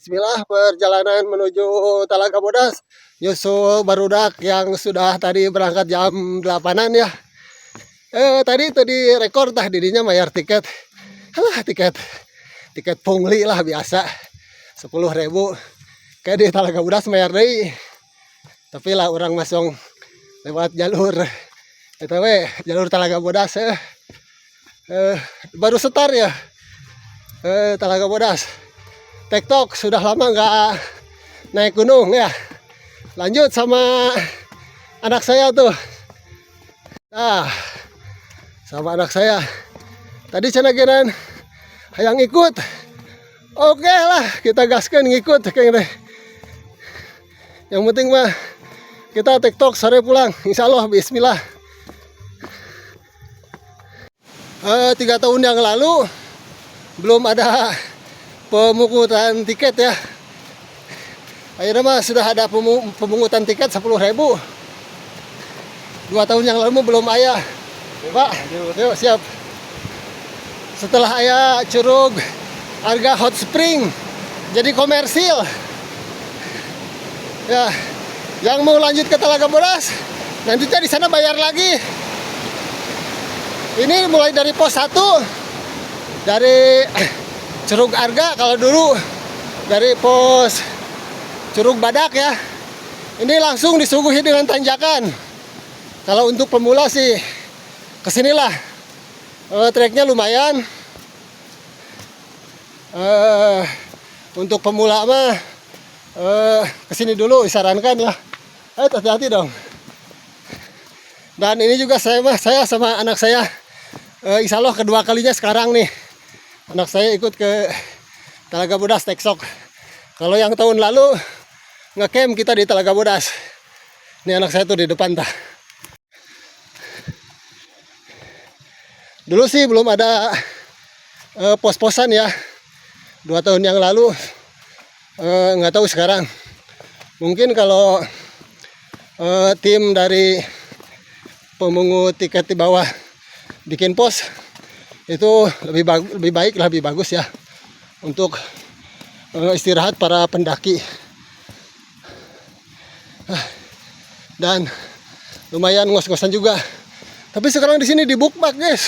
Bismillah, perjalanan menuju Talaga Bodas. Nyusul barudak yang sudah tadi berangkat jam 8-an ya. Tadi rekor tah dirinya bayar tiket. Alah, tiket pungli lah biasa. 10.000. Kayak di Talaga Bodas bayar deui. Tapi lah orang masuk lewat jalur jalur Talaga Bodas baru setar ya. Talaga Bodas. TikTok sudah lama nggak naik gunung ya. Lanjut sama anak saya tuh. Sama anak saya. Tadi cenagenan hayang ikut. Oke lah, kita gaskan ngikut kayak deh. Yang penting mah kita TikTok sore pulang. Insya Allah, bismillah. 3 tahun yang lalu belum ada pemungutan tiket ya. Akhirnya mah sudah ada pemungutan tiket 10.000. 2 tahun yang lalu belum ayah. Pak, yuk siap. Setelah ayah Curug harga hot spring jadi komersil. Ya, yang mau lanjut ke Talaga Bodas, nantinya di sana bayar lagi. Ini mulai dari pos 1 dari Curug Arga, kalau dulu dari pos Curug Badak ya. Ini langsung disuguhi dengan tanjakan. Kalau untuk pemula sih kesinilah. Treknya lumayan. Untuk pemula mah kesini dulu disarankan ya. Hati-hati dong. Dan ini juga saya sama anak saya insya Allah kedua kalinya sekarang nih. Anak saya ikut ke Talaga Bodas Teksok. Kalau yang tahun lalu ngecamp kita di Talaga Bodas. Ini anak saya tuh di depan tah. Dulu sih belum ada pos-posan ya. 2 tahun yang lalu nggak tahu sekarang. Mungkin kalau tim dari pemungut tiket di bawah bikin pos itu lebih baik, lebih bagus ya untuk istirahat para pendaki. Dan lumayan ngos-ngosan juga. Tapi sekarang di sini di Bukmak guys.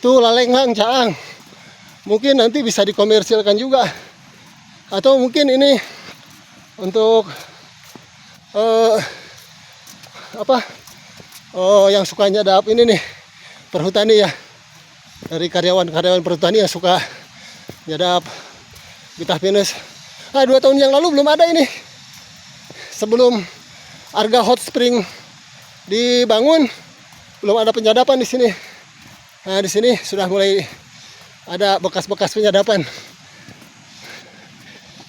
Tuh Lalenglang Caang. Mungkin nanti bisa dikomersilkan juga. Atau mungkin ini untuk yang suka nyadap ini nih, perhutani ya. Dari karyawan perhutani yang suka nyadap getah pinus. 2 tahun yang lalu belum ada ini. Sebelum Arga Hot Spring dibangun, belum ada penyadapan di sini. Nah, di sini sudah mulai ada bekas-bekas penyadapan.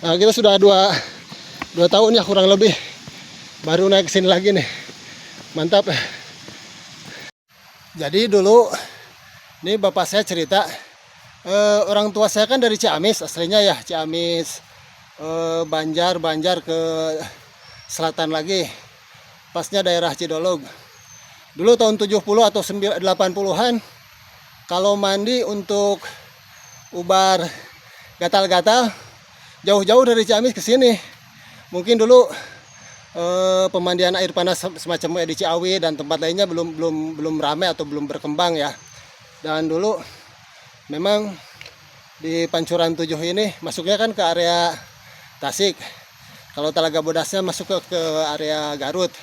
Nah, kita sudah 2 tahun ya kurang lebih baru naik ke sini lagi nih. Mantap. Jadi dulu ini bapak saya cerita, orang tua saya kan dari Ciamis aslinya ya, Ciamis, Banjar ke selatan lagi, pasnya daerah Cidolog. Dulu tahun 70 atau 80-an, kalau mandi untuk ubar gatal-gatal, jauh-jauh dari Ciamis ke sini. Mungkin dulu pemandian air panas semacam di Ciawi dan tempat lainnya belum ramai atau belum berkembang ya. Dan dulu memang di Pancuran 7 ini masuknya kan ke area Tasik. Kalau Talaga Bodasnya masuk ke area Garut.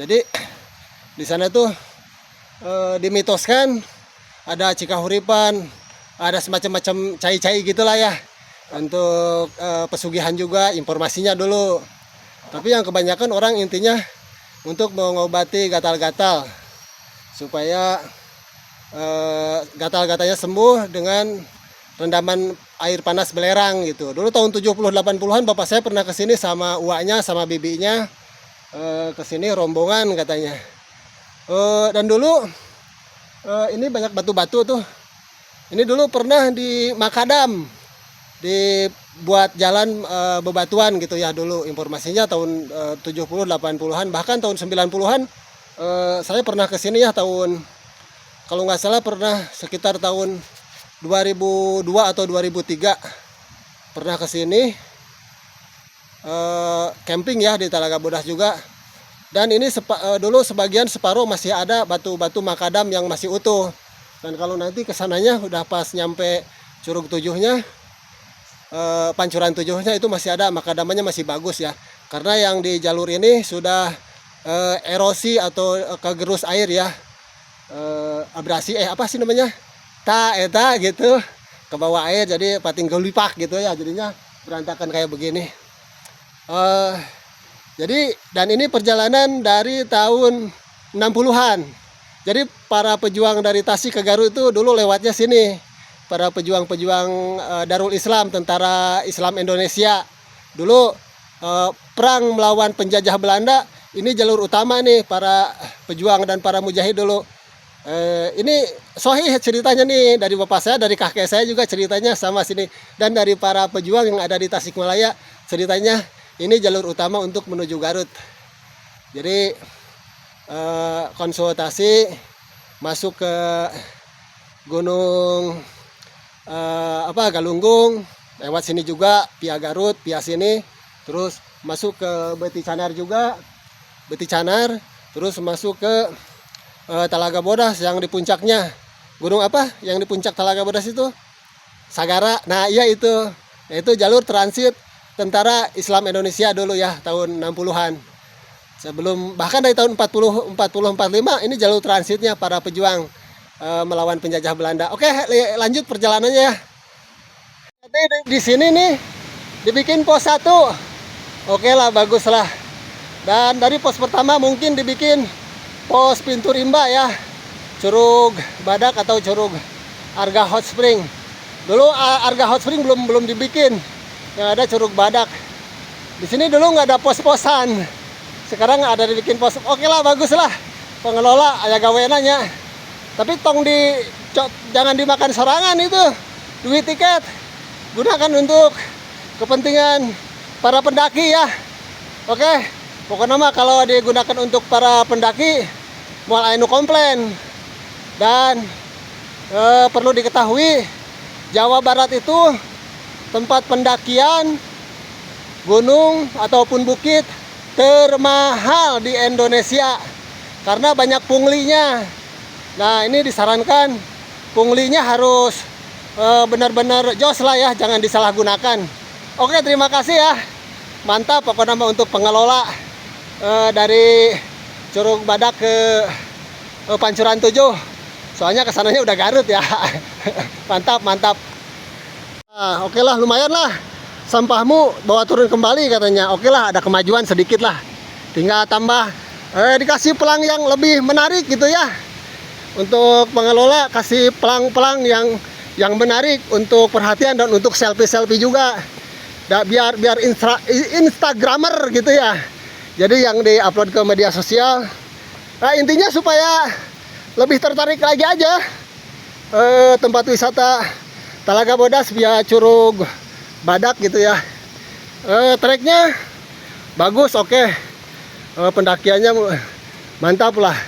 Jadi di sana tuh dimitoskan ada Cikahuripan, ada semacam cai-cai gitulah ya. Untuk pesugihan juga informasinya dulu. Tapi yang kebanyakan orang intinya untuk mengobati gatal-gatal supaya gatal-gatalnya sembuh dengan rendaman air panas belerang gitu. Dulu tahun 70-80-an bapak saya pernah kesini sama uaknya sama bibinya, kesini rombongan katanya. Dan dulu ini banyak batu-batu tuh. Ini dulu pernah di Makadam dibuat jalan bebatuan gitu ya dulu, informasinya tahun 70-80-an, bahkan tahun 90-an saya pernah kesini ya, tahun kalau nggak salah pernah sekitar tahun 2002 atau 2003 pernah kesini. camping ya di Talaga Bodas juga. Dan ini dulu sebagian separuh masih ada batu-batu makadam yang masih utuh. Dan kalau nanti kesananya udah pas nyampe Curug Tujuhnya, Pancuran Tujuhnya itu masih ada makadamannya masih bagus ya. Karena yang di jalur ini sudah erosi atau kegerus air ya, abrasi apa sih namanya, eta gitu, ke bawah air jadi pating gelipak gitu ya, jadinya berantakan kayak begini. Jadi dan ini perjalanan dari tahun 60-an. Jadi para pejuang dari Tasik ke Garut itu dulu lewatnya sini. Para pejuang-pejuang Darul Islam, tentara Islam Indonesia. Dulu perang melawan penjajah Belanda, ini jalur utama nih para pejuang dan para mujahid dulu. Ini sahih ceritanya nih dari bapak saya, dari kakek saya juga ceritanya sama sini. Dan dari para pejuang yang ada di Tasikmalaya ceritanya ini jalur utama untuk menuju Garut. Jadi konsultasi masuk ke Gunung Galunggung, lewat sini juga via Garut, via sini, terus masuk ke Beti Canar juga, Beti Canar, terus masuk ke Talaga Bodas yang di puncaknya. Gunung apa yang di puncak Talaga Bodas itu? Sagara. Nah, iya itu. Nah, itu jalur transit tentara Islam Indonesia dulu ya, tahun 60-an. Sebelum bahkan dari tahun 45 ini jalur transitnya para pejuang melawan penjajah Belanda. Oke, lanjut perjalanannya ya. Nanti di sini nih dibikin pos 1. Oke lah, bagus lah. Dan dari pos pertama mungkin dibikin pos Pintu Rimba ya, Curug Badak atau Curug Arga Hot Spring. Dulu Arga Hot Spring belum dibikin, yang ada Curug Badak. Di sini dulu nggak ada pos-posan, sekarang ada dibikin pos. Oke lah, bagus lah, pengelola aya gawenanya. Tapi jangan dimakan sorangan itu, duit tiket gunakan untuk kepentingan para pendaki ya. Oke, pokoknya mah kalau digunakan untuk para pendaki moal anu komplain. Dan perlu diketahui, Jawa Barat itu tempat pendakian gunung ataupun bukit termahal di Indonesia karena banyak punglinya. Nah, ini disarankan punglinya harus benar-benar jos lah ya, jangan disalahgunakan. Oke, terima kasih ya. Mantap pokoknya untuk pengelola dari Curug Badak ke Pancuran 7. Soalnya kesananya udah Garut ya. Mantap. Nah, oke lah, lumayan lah. Sampahmu bawa turun kembali katanya. Oke lah, ada kemajuan sedikit lah. Tinggal tambah dikasih pelang yang lebih menarik gitu ya. Untuk pengelola kasih pelang-pelang yang menarik untuk perhatian dan untuk selfie juga. Biar Instagramer gitu ya. Jadi yang diupload ke media sosial. Nah, intinya supaya lebih tertarik lagi aja tempat wisata Talaga Bodas via Curug Badak gitu ya. Treknya bagus, oke. Pendakiannya mantap lah.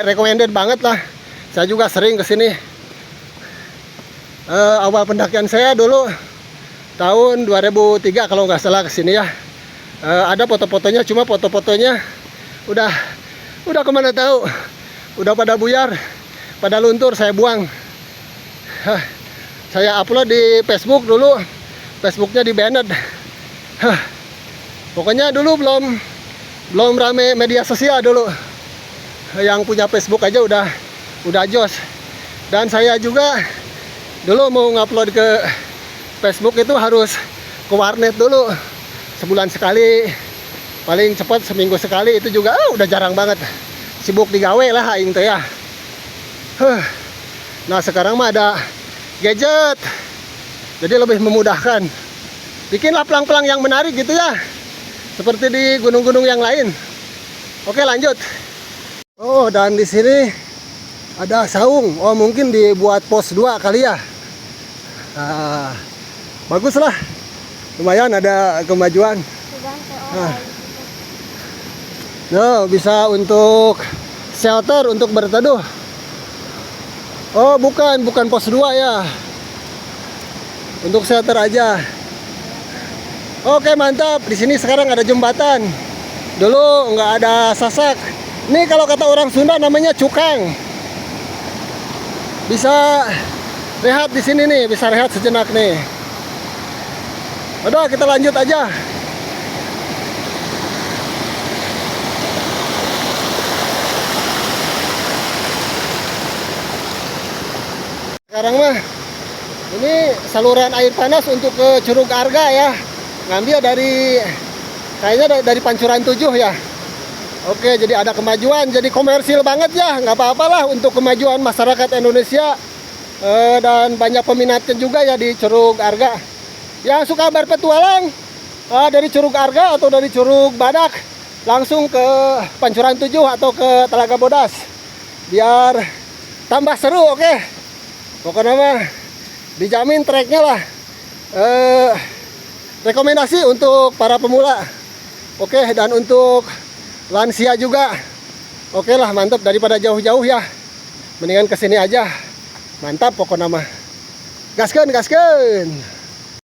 Recommended banget lah. Saya juga sering kesini. Awal pendakian saya dulu tahun 2003 kalau nggak salah kesini ya. Ada foto-fotonya, cuma foto-fotonya udah kemana tahu, udah pada buyar, pada luntur, saya buang. Saya upload di Facebook dulu, Facebooknya di banned. Pokoknya dulu belum rame media sosial dulu. Yang punya Facebook aja udah jos. Dan saya juga dulu mau ngupload ke Facebook itu harus ke warnet dulu, sebulan sekali, paling cepat seminggu sekali. Itu juga udah jarang banget, sibuk digawe lah aing teh ya. Nah, sekarang mah ada gadget, jadi lebih memudahkan. Bikinlah pelang-pelang yang menarik gitu ya, seperti di gunung-gunung yang lain. Oke, lanjut. Oh, dan di sini ada saung. Oh, mungkin dibuat pos 2 kali ya. Nah, bagus lah, lumayan ada kemajuan. Nah, bisa untuk shelter, untuk berteduh. Oh, bukan pos 2 ya, untuk shelter aja. Oke, mantap. Di sini sekarang ada jembatan. Dulu nggak ada sasak. Ini kalau kata orang Sunda namanya cukang. Bisa rehat di sini nih, bisa rehat sejenak nih. Udah, kita lanjut aja. Sekarang mah ini saluran air panas untuk ke Curug Arga ya. Ngambil dari kayaknya dari Pancuran 7 ya. Oke, jadi ada kemajuan, jadi komersil banget ya. Nggak apa-apalah untuk kemajuan masyarakat Indonesia. Dan banyak peminatnya juga ya di Curug Arga. Yang suka berpetualang dari Curug Arga atau dari Curug Badak, langsung ke Pancuran 7 atau ke Telaga Bodas. Biar tambah seru, oke. Pokoknya mah dijamin treknya lah. Rekomendasi untuk para pemula. Oke, dan untuk lansia juga. Oke lah, mantap, daripada jauh-jauh ya. Mendingan kesini aja. Mantap pokoknya mah. Gaskeun, gaskeun.